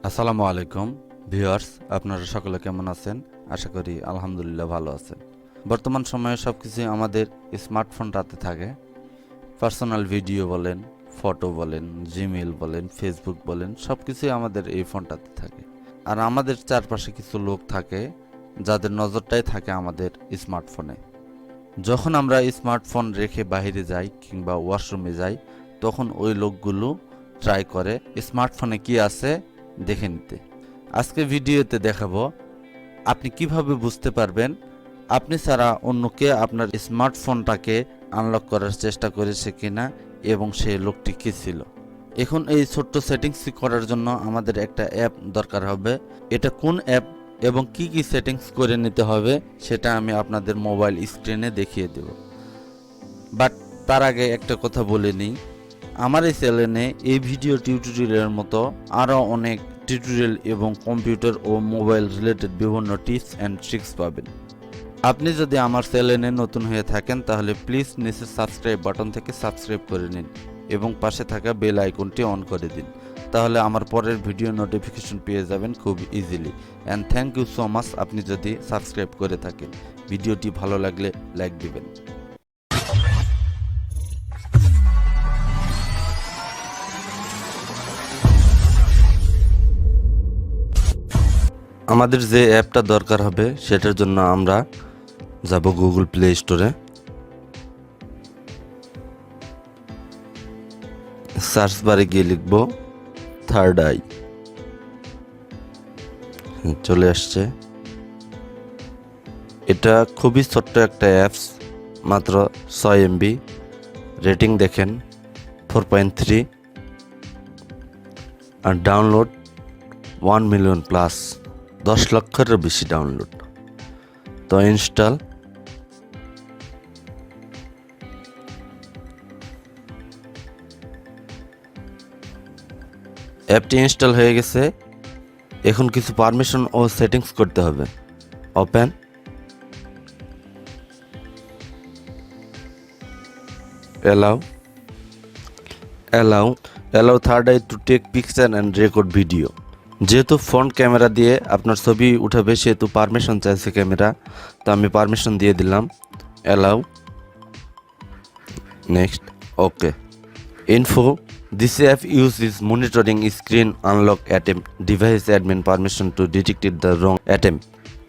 আসসালামু আলাইকুম ভিউয়ার্স, আপনারা সকলে কেমন আছেন? আশা করি আলহামদুলিল্লাহ ভালো আছেন। বর্তমান সময়ে সবকিছু আমাদের স্মার্টফোনটাতে থাকে। পার্সোনাল ভিডিও বলেন, ফটো বলেন, জিমেইল বলেন, ফেসবুক বলেন, সবকিছুই আমাদের এই ফোনটাতে থাকে। আর আমাদের চারপাশে কিছু লোক থাকে যাদের নজরটাই থাকে আমাদের স্মার্টফোনে। যখন আমরা স্মার্টফোন রেখে বাইরে যাই কিংবা ওয়াশরুমে যাই, তখন ওই লোকগুলো ট্রাই করে স্মার্টফোনে কি আছে দেখে নিতে। আজকে ভিডিওতে দেখাবো আপনি কিভাবে বুঝতে পারবেন আপনি ছাড়া অন্য কে আপনার স্মার্টফোনটাকে আনলক করার চেষ্টা করেছে কিনা এবং সেই লোকটি কে ছিল। এখন এই ছোট্ট সেটিংস করার জন্য আমাদের একটা অ্যাপ দরকার হবে। এটা কোন অ্যাপ এবং কি কি সেটিংস করে নিতে হবে সেটা আমি আপনাদের মোবাইল স্ক্রিনে দেখিয়ে দেব। বাট তার আগে একটা কথা বলে নিই, আমার এই চ্যানেলে এই ভিডিও টিউটোরিয়ালের মতো আরও অনেক টিউটোরিয়াল এবং কম্পিউটার ও মোবাইল রিলেটেড বিভিন্ন টিপস অ্যান্ড ট্রিক্স পাবেন। আপনি যদি আমার চ্যানেলে নতুন হয়ে থাকেন তাহলে প্লিজ নিচে সাবস্ক্রাইব বাটন থেকে সাবস্ক্রাইব করে নিন এবং পাশে থাকা বেল আইকনটি অন করে দিন। তাহলে আমার পরের ভিডিও নোটিফিকেশন পেয়ে যাবেন খুব easily. And thank you so much আপনি যদি সাবস্ক্রাইব করে থাকেন। ভিডিওটি ভালো লাগলে লাইক দিবেন। আমাদের যে অ্যাপটা দরকার হবে সেটার জন্য আমরা যাব গুগল প্লে স্টোরে। সার্চ বারে গিয়ে লিখব থার্ড আই। চলে আসছে। এটা খুবই ছোট্ট একটা অ্যাপস, মাত্র 6 MB। রেটিং দেখেন 4.3 আর ডাউনলোড 1 মিলিয়ন প্লাস, 10 লক্ষেরও বেশি ডাউনলোড। তো ইনস্টল। অ্যাপটি ইনস্টল হয়ে গেছে। এখন কিছু পারমিশন ও সেটিংস করতে হবে। Open. Allow third eye to take picture and record video. যেহেতু ফ্রন্ট ক্যামেরা দিয়ে আপনার ছবি উঠাবে সেহেতু পারমিশন চাইছে ক্যামেরা, তো আমি পারমিশন দিয়ে দিলাম। Allow, next, okay. Info, this app uses monitoring screen unlock attempt device admin permission to detect the wrong attempt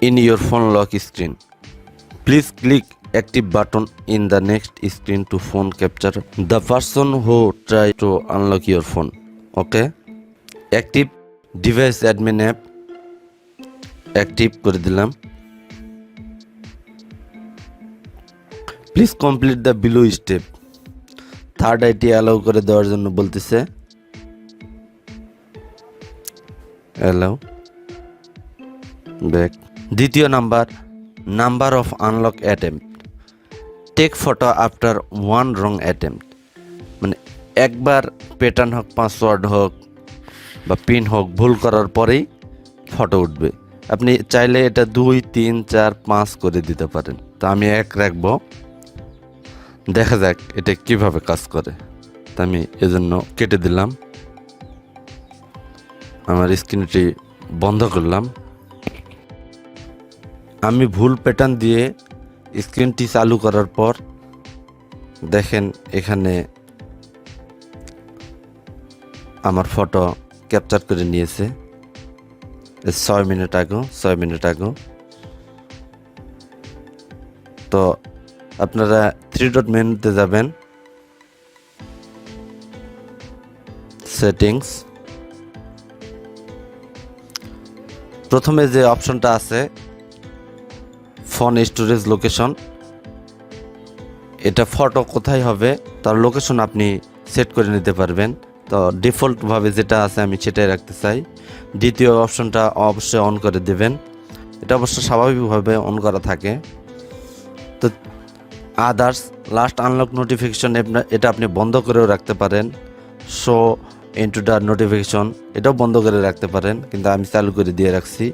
in your phone lock screen. Please click active button in the next screen to phone capture the person who try to unlock your phone. Okay, active device admin app active করে দিলাম। Please complete the below step. Third IT allow করে দেওয়ার জন্য বলতেছে। Allow, back. দ্বিতীয় number of unlock attempt, take photo after one wrong attempt. মানে একবার pattern হোক, পাসওয়ার্ড হোক বা পিন হোক, ভুল করার পরেই ফটো উঠবে। আপনি চাইলে এটা 2, 3, 4, 5 করে দিতে পারেন। তো আমি 1 রাখবো, দেখা যাক এটা কিভাবে কাজ করে। তা আমি এজন্য কেটে দিলাম। আমার স্ক্রিনটি বন্ধ করলাম। আমি ভুল প্যাটার্ন দিয়ে স্ক্রিনটি চালু করার পর দেখেন এখানে আমার ফটো ক্যাপচার করে নিয়েছে 6 মিনিট আগে। তো আপনারা 3 ডট মেনুতে যাবেন, সেটিংস। প্রথমে যে অপশনটা আছে ফোন স্টোরেজ লোকেশন, এটা ফটো কোথায় হবে তার লোকেশন আপনি সেট করে নিতে পারবেন। তো ডিফল্টভাবে যেটা আছে আমি সেটাই রাখতে চাই। দ্বিতীয় অপশনটা অবশ্যই অন করে দেবেন, এটা অবশ্য স্বাভাবিকভাবে অন করা থাকে। তো আদার্স, লাস্ট আনলক নোটিফিকেশন, এটা আপনি বন্ধ করেও রাখতে পারেন। শো ইনটু দ্য নোটিফিকেশন, এটাও বন্ধ করে রাখতে পারেন, কিন্তু আমি চালু করে দিয়ে রাখছি।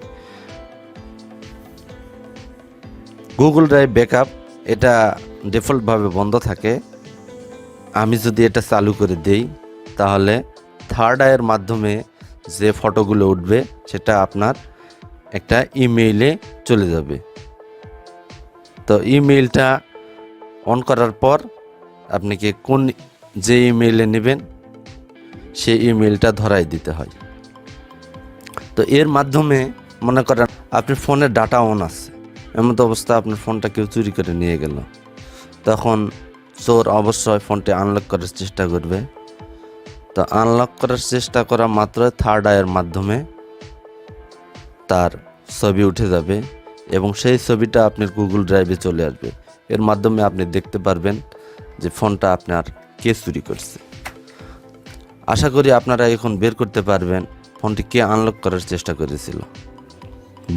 গুগল ড্রাইভ ব্যাকআপ, এটা ডিফল্টভাবে বন্ধ থাকে। আমি যদি এটা চালু করে দেই তাহলে থার্ড আইয়ের মাধ্যমে যে ফটোগুলো উঠবে সেটা আপনার একটা ইমেইলে চলে যাবে। তো ইমেইলটা অন করার পর আপনাকে যে ইমেইলে নেবেন সেই ইমেইলটা ধরাই দিতে হয়। তো এর মাধ্যমে মনে করেন আপনার ফোনের ডাটা অন আছে, এমন অবস্থা আপনার ফোনটা কেউ চুরি করে নিয়ে গেল, তখন চোর অবশ্যই ফোনটি আনলক করার চেষ্টা করবে। তো আনলক করার চেষ্টা করা মাত্র থার্ড আইয়ের মাধ্যমে তার ছবি উঠে যাবে এবং সেই ছবিটা আপনার গুগল ড্রাইভে চলে আসবে। এর মাধ্যমে আপনি দেখতে পারবেন যে ফোনটা আপনার কে চুরি করছে। আশা করি আপনারা এখন বের করতে পারবেন ফোনটি কে আনলক করার চেষ্টা করেছিল।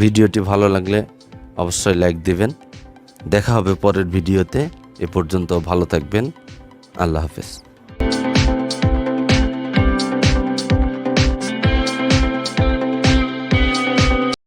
ভিডিওটি ভালো লাগলে অবশ্যই লাইক দিবেন। দেখা হবে পরের ভিডিওতে। এ পর্যন্ত ভালো থাকবেন। আল্লাহ হাফেজ।